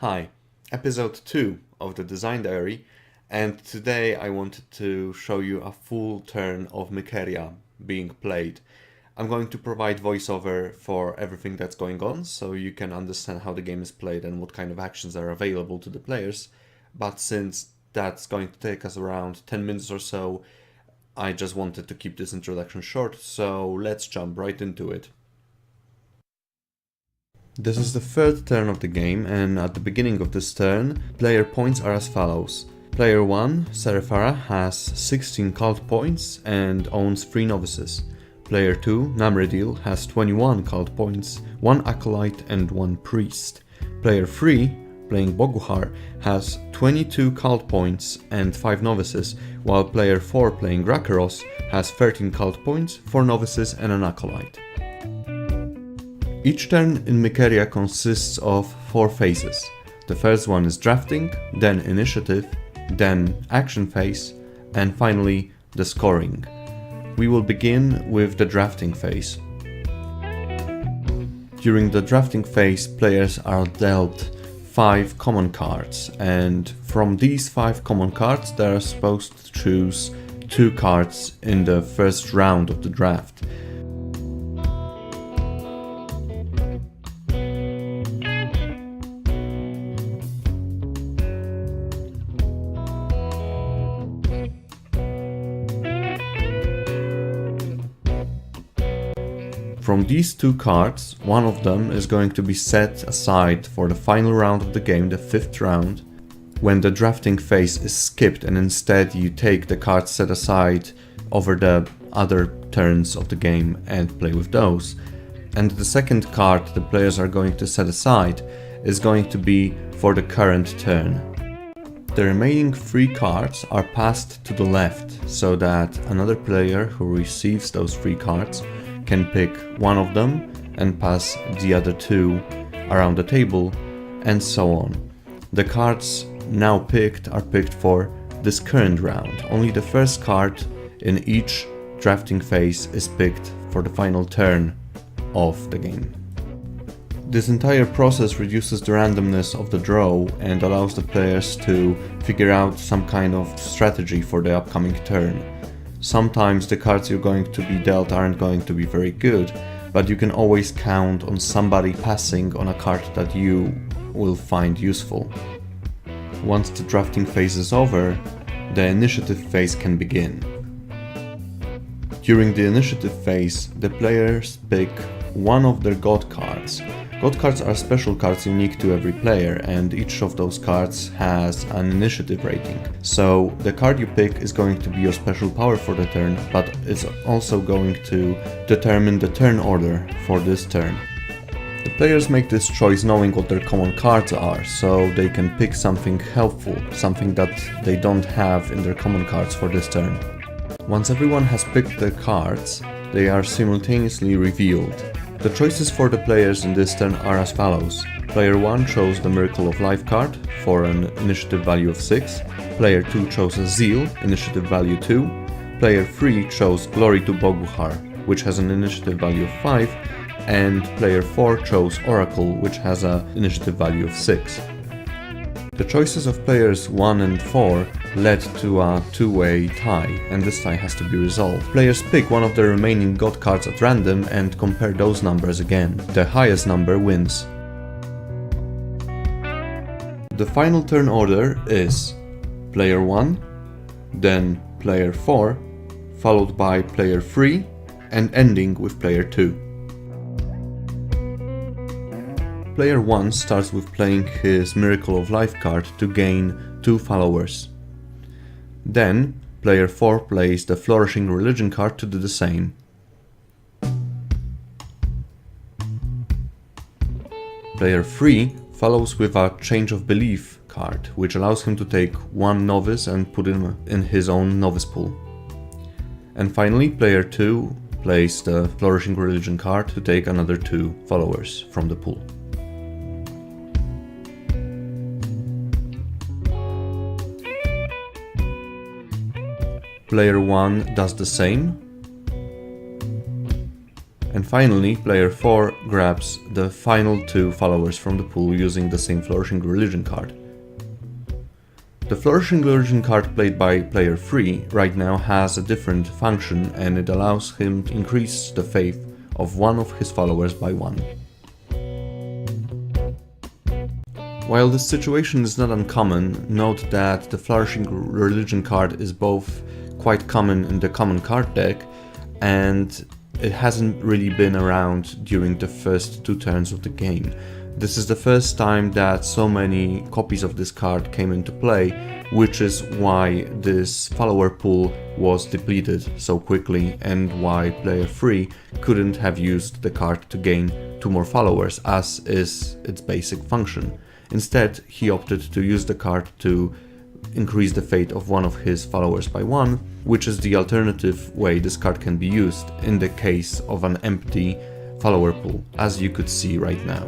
Hi, episode 2 of the Design Diary, and today I wanted to show you a full turn of Mykeria being played. I'm going to provide voiceover for everything that's going on, so you can understand how the game is played and what kind of actions are available to the players, but since that's going to take us around 10 minutes or so, I just wanted to keep this introduction short, so let's jump right into it. This is the third turn of the game, and at the beginning of this turn, player points are as follows. Player 1, Serifara, has 16 cult points and owns 3 novices. Player 2, Namredil, has 21 cult points, 1 acolyte and 1 priest. Player 3, playing Boguhar, has 22 cult points and 5 novices, while player 4, playing Rakaros, has 13 cult points, 4 novices and an acolyte. Each turn in Mykeria consists of 4 phases. The first one is drafting, then initiative, then action phase, and finally the scoring. We will begin with the drafting phase. During the drafting phase, players are dealt 5 common cards, and from these 5 common cards they are supposed to choose 2 cards in the first round of the draft. From these 2 cards, one of them is going to be set aside for the final round of the game, the 5th round, when the drafting phase is skipped and instead you take the cards set aside over the other turns of the game and play with those. And the second card the players are going to set aside is going to be for the current turn. The remaining 3 cards are passed to the left so that another player who receives those 3 cards can pick one of them and pass the other 2 around the table, and so on. The cards now picked are picked for this current round. Only the first card in each drafting phase is picked for the final turn of the game. This entire process reduces the randomness of the draw and allows the players to figure out some kind of strategy for the upcoming turn. Sometimes the cards you're going to be dealt aren't going to be very good, but you can always count on somebody passing on a card that you will find useful. Once the drafting phase is over, the initiative phase can begin. During the initiative phase, the players pick one of their god cards. God cards are special cards unique to every player, and each of those cards has an initiative rating. So the card you pick is going to be your special power for the turn, but it's also going to determine the turn order for this turn. The players make this choice knowing what their common cards are, so they can pick something helpful, something that they don't have in their common cards for this turn. Once everyone has picked their cards, they are simultaneously revealed. The choices for the players in this turn are as follows. Player 1 chose the Miracle of Life card for an initiative value of 6. Player 2 chose a Zeal, initiative value 2. Player 3 chose Glory to Boguhar, which has an initiative value of 5. And player 4 chose Oracle, which has an initiative value of 6. The choices of players 1 and 4 led to a 2-way tie, and this tie has to be resolved. Players pick one of the remaining god cards at random and compare those numbers again. The highest number wins. The final turn order is player 1, then player 4, followed by player 3, and ending with player 2. Player 1 starts with playing his Miracle of Life card to gain 2 followers. Then, player 4 plays the Flourishing Religion card to do the same. Player 3 follows with a Change of Belief card, which allows him to take 1 novice and put him in his own novice pool. And finally, player 2 plays the Flourishing Religion card to take another 2 followers from the pool. Player 1 does the same, And finally, player 4 grabs the final 2 followers from the pool using the same Flourishing Religion card. The Flourishing Religion card played by player 3 right now has a different function, and it allows him to increase the faith of one of his followers by 1. While this situation is not uncommon, note that the Flourishing Religion card is both quite common in the common card deck, and it hasn't really been around during the first 2 turns of the game. This is the first time that so many copies of this card came into play, which is why this follower pool was depleted so quickly and why player 3 couldn't have used the card to gain 2 more followers, as is its basic function. Instead, he opted to use the card to increase the fate of one of his followers by 1, which is the alternative way this card can be used in the case of an empty follower pool, as you could see right now.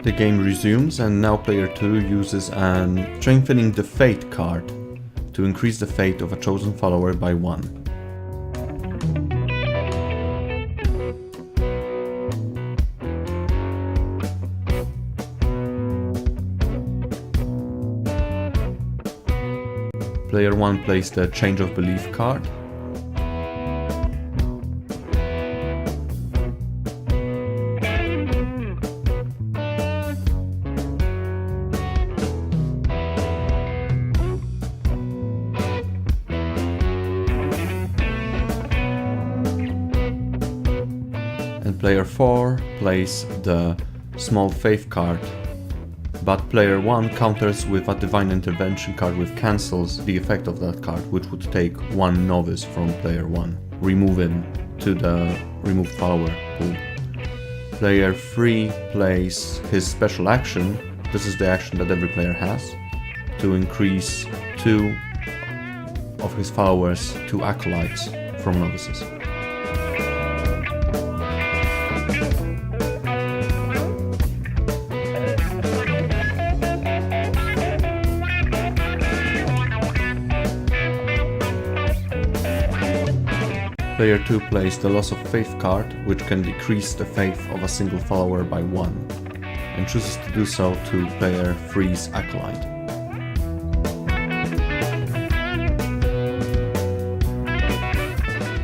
The game resumes, and now player 2 uses an Strengthening the Fate card to increase the fate of a chosen follower by 1. Player 1 plays the Change of Belief card. And player 4 plays the Small Faith card. But player 1 counters with a Divine Intervention card, which cancels the effect of that card, which would take 1 novice from player 1, remove him to the removed follower pool. Player 3 plays his special action. This is the action that every player has, to increase 2 of his followers to acolytes from novices. Player 2 plays the Loss of Faith card, which can decrease the faith of a single follower by 1, and chooses to do so to player 3's acolyte.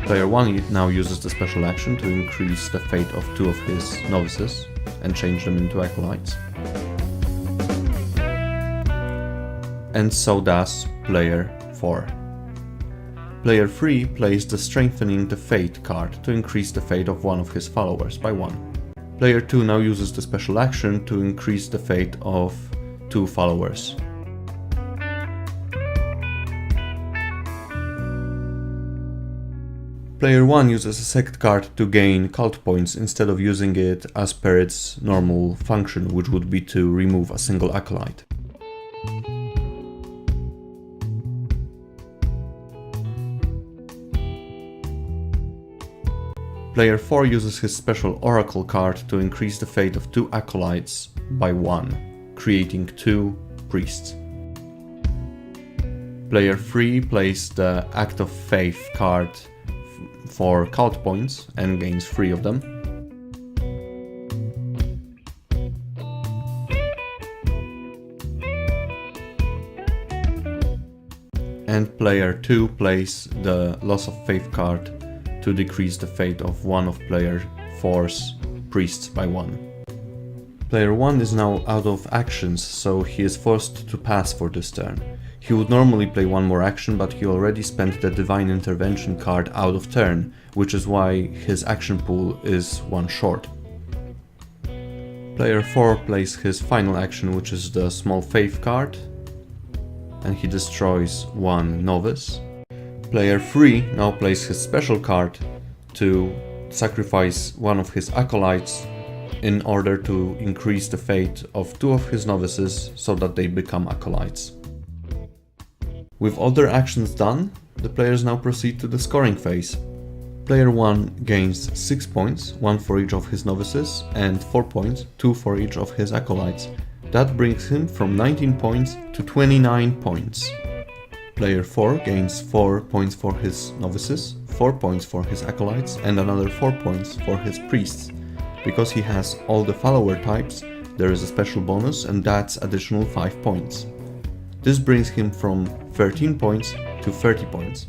Player 1 now uses the special action to increase the fate of 2 of his novices and change them into acolytes. And so does player 4. Player 3 plays the Strengthening the Fate card to increase the fate of one of his followers by 1. Player 2 now uses the special action to increase the fate of 2 followers. Player 1 uses a second card to gain cult points instead of using it as per its normal function, which would be to remove a single acolyte. Player 4 uses his special Oracle card to increase the fate of 2 acolytes by 1, creating 2 priests. Player 3 plays the Act of Faith card for cult points and gains 3 of them. And player 2 plays the Loss of Faith card to decrease the fate of one of player 4's priests by 1. Player 1 is now out of actions, so he is forced to pass for this turn. He would normally play 1 more action, but he already spent the Divine Intervention card out of turn, which is why his action pool is 1 short. Player 4 plays his final action, which is the Small Faith card, and he destroys 1 novice. Player 3 now plays his special card to sacrifice 1 of his acolytes in order to increase the fate of 2 of his novices so that they become acolytes. With all their actions done, the players now proceed to the scoring phase. Player 1 gains 6 points, 1 for each of his novices, and 4 points, 2 for each of his acolytes. That brings him from 19 points to 29 points. Player 4 gains 4 points for his novices, 4 points for his acolytes, and another 4 points for his priests. Because he has all the follower types, there is a special bonus, and that's additional 5 points. This brings him from 13 points to 30 points.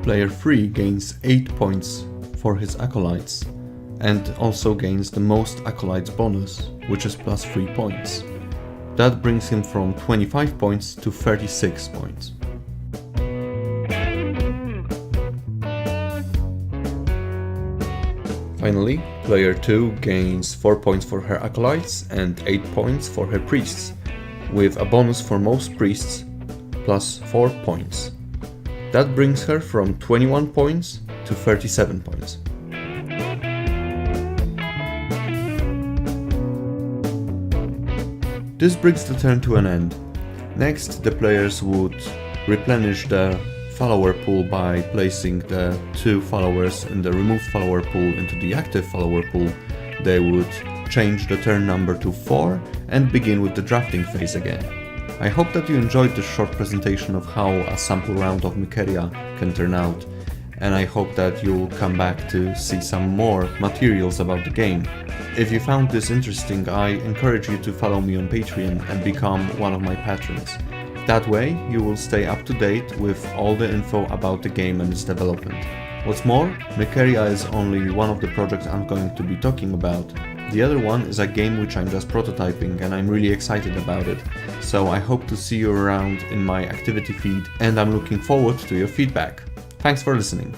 Player 3 gains 8 points for his acolytes, and also gains the most acolytes bonus, which is plus 3 points. That brings him from 25 points to 36 points. Finally, player 2 gains 4 points for her acolytes and 8 points for her priests, with a bonus for most priests plus 4 points. That brings her from 21 points to 37 points. This brings the turn to an end. Next, the players would replenish the follower pool by placing the 2 followers in the removed follower pool into the active follower pool. They would change the turn number to 4 and begin with the drafting phase again. I hope that you enjoyed this short presentation of how a sample round of Mykeria can turn out, and I hope that you'll come back to see some more materials about the game. If you found this interesting, I encourage you to follow me on Patreon and become one of my patrons. That way, you will stay up to date with all the info about the game and its development. What's more, Mykeria is only one of the projects I'm going to be talking about. The other one is a game which I'm just prototyping, and I'm really excited about it. So I hope to see you around in my activity feed, and I'm looking forward to your feedback. Thanks for listening.